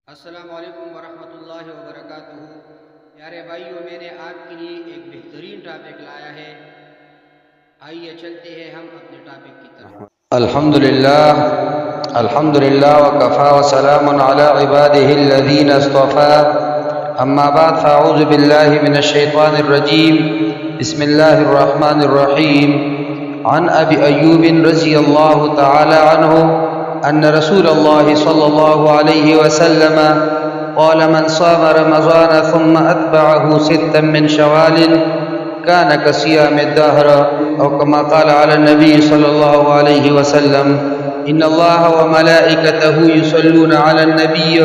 السلام علیکم ورحمۃ اللہ وبرکاتہ۔ پیارے بھائیوں، میں نے آپ کے لیے ایک بہترین ٹاپک لایا ہے، آئیے چلتے ہیں ہم اپنے ٹاپک کی طرف۔ الحمدللہ وکفا وسلام علی عباده الذین اصطفى، اما بعد فاعوذ باللہ من الشیطان الرجیم، بسم اللہ الرحمن الرحیم۔ عن ابی ایوب رضی اللہ تعالی عنہ ان رسول اللہ صلی اللہ علیہ وسلم قال من صام رمضان ثم اتبعه ستا من شوال كان كصيام الدهر، او كما قال على النبي صلى الله عليه وسلم ان الله وملائكته يصلون على النبي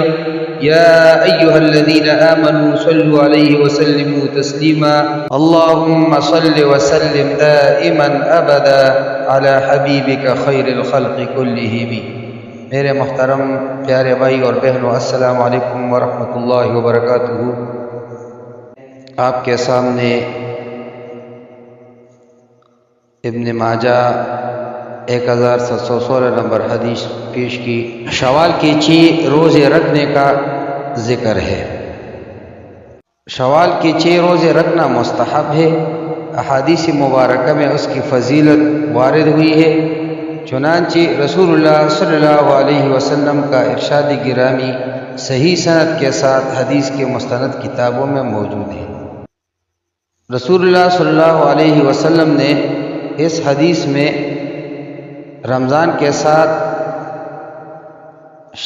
يا ايها الذين امنوا صلوا عليه وسلموا تسليما، اللهم صل وسلم دائما ابدا على حبيبك خير الخلق كلهم۔ میرے محترم پیارے بھائی اور بہنوں، السلام علیکم ورحمۃ اللہ وبرکاتہ۔ آپ کے سامنے ابن ماجہ 1716 نمبر حدیث پیش کی۔ شوال کے 6 روزے رکھنے کا ذکر ہے۔ شوال کے 6 روزے رکھنا مستحب ہے، احادیث مبارکہ میں اس کی فضیلت وارد ہوئی ہے، چنانچہ رسول اللہ صلی اللہ علیہ وسلم کا ارشاد گرامی صحیح سند کے ساتھ حدیث کے مستند کتابوں میں موجود ہے۔ رسول اللہ صلی اللہ علیہ وسلم نے اس حدیث میں رمضان کے ساتھ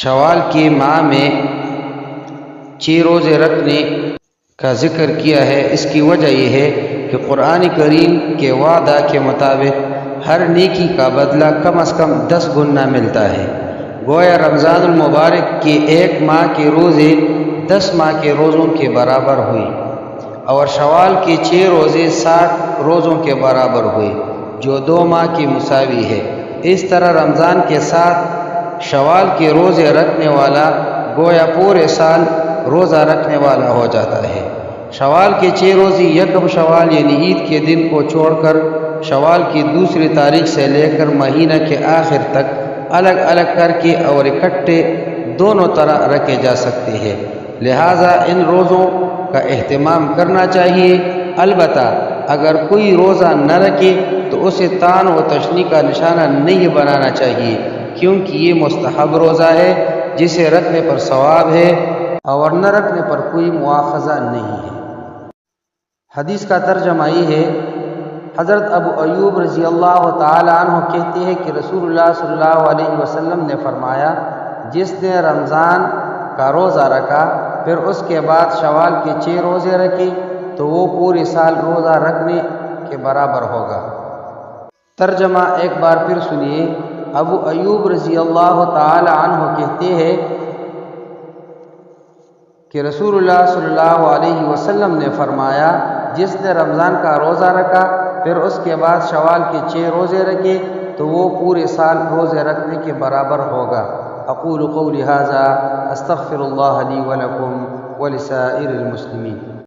شوال کے ماہ میں 6 روزے رکھنے کا ذکر کیا ہے۔ اس کی وجہ یہ ہے کہ قرآن کریم کے وعدہ کے مطابق ہر نیکی کا بدلہ کم از کم 10 گنا ملتا ہے۔ گویا رمضان المبارک کے 1 ماہ کے روزے 10 ماہ کے روزوں کے برابر ہوئے، اور شوال کے 6 روزے 60 روزوں کے برابر ہوئے، جو 2 ماہ کی مساوی ہے۔ اس طرح رمضان کے ساتھ شوال کے روزے رکھنے والا گویا پورے سال روزہ رکھنے والا ہو جاتا ہے۔ شوال کے 6 روزے یکم شوال یعنی عید کے دن کو چھوڑ کر شوال کی دوسری تاریخ سے لے کر مہینہ کے آخر تک الگ الگ کر کے اور اکٹھے دونوں طرح رکھے جا سکتے ہیں، لہٰذا ان روزوں کا اہتمام کرنا چاہیے۔ البتہ اگر کوئی روزہ نہ رکھے تو اسے طعن و تشنیع کا نشانہ نہیں بنانا چاہیے، کیونکہ یہ مستحب روزہ ہے جسے رکھنے پر ثواب ہے اور نہ رکھنے پر کوئی مواخذہ نہیں ہے۔ حدیث کا ترجمہ یہ ہے، حضرت ابو ایوب رضی اللہ تعالی عنہ کہتے ہیں کہ رسول اللہ صلی اللہ علیہ وسلم نے فرمایا، جس نے رمضان کا روزہ رکھا پھر اس کے بعد شوال کے 6 روزے رکھے تو وہ پورے سال روزہ رکھنے کے برابر ہوگا۔ ترجمہ ایک بار پھر سنیے۔ ابو ایوب رضی اللہ تعالی عنہ کہتے ہیں کہ رسول اللہ صلی اللہ علیہ وسلم نے فرمایا، جس نے رمضان کا روزہ رکھا پھر اس کے بعد شوال کے 6 روزے رکھے تو وہ پورے سال روزے رکھنے کے برابر ہوگا۔ اقول قولی ھذا استغفر اللہ لی ولکم ولسائر المسلمین۔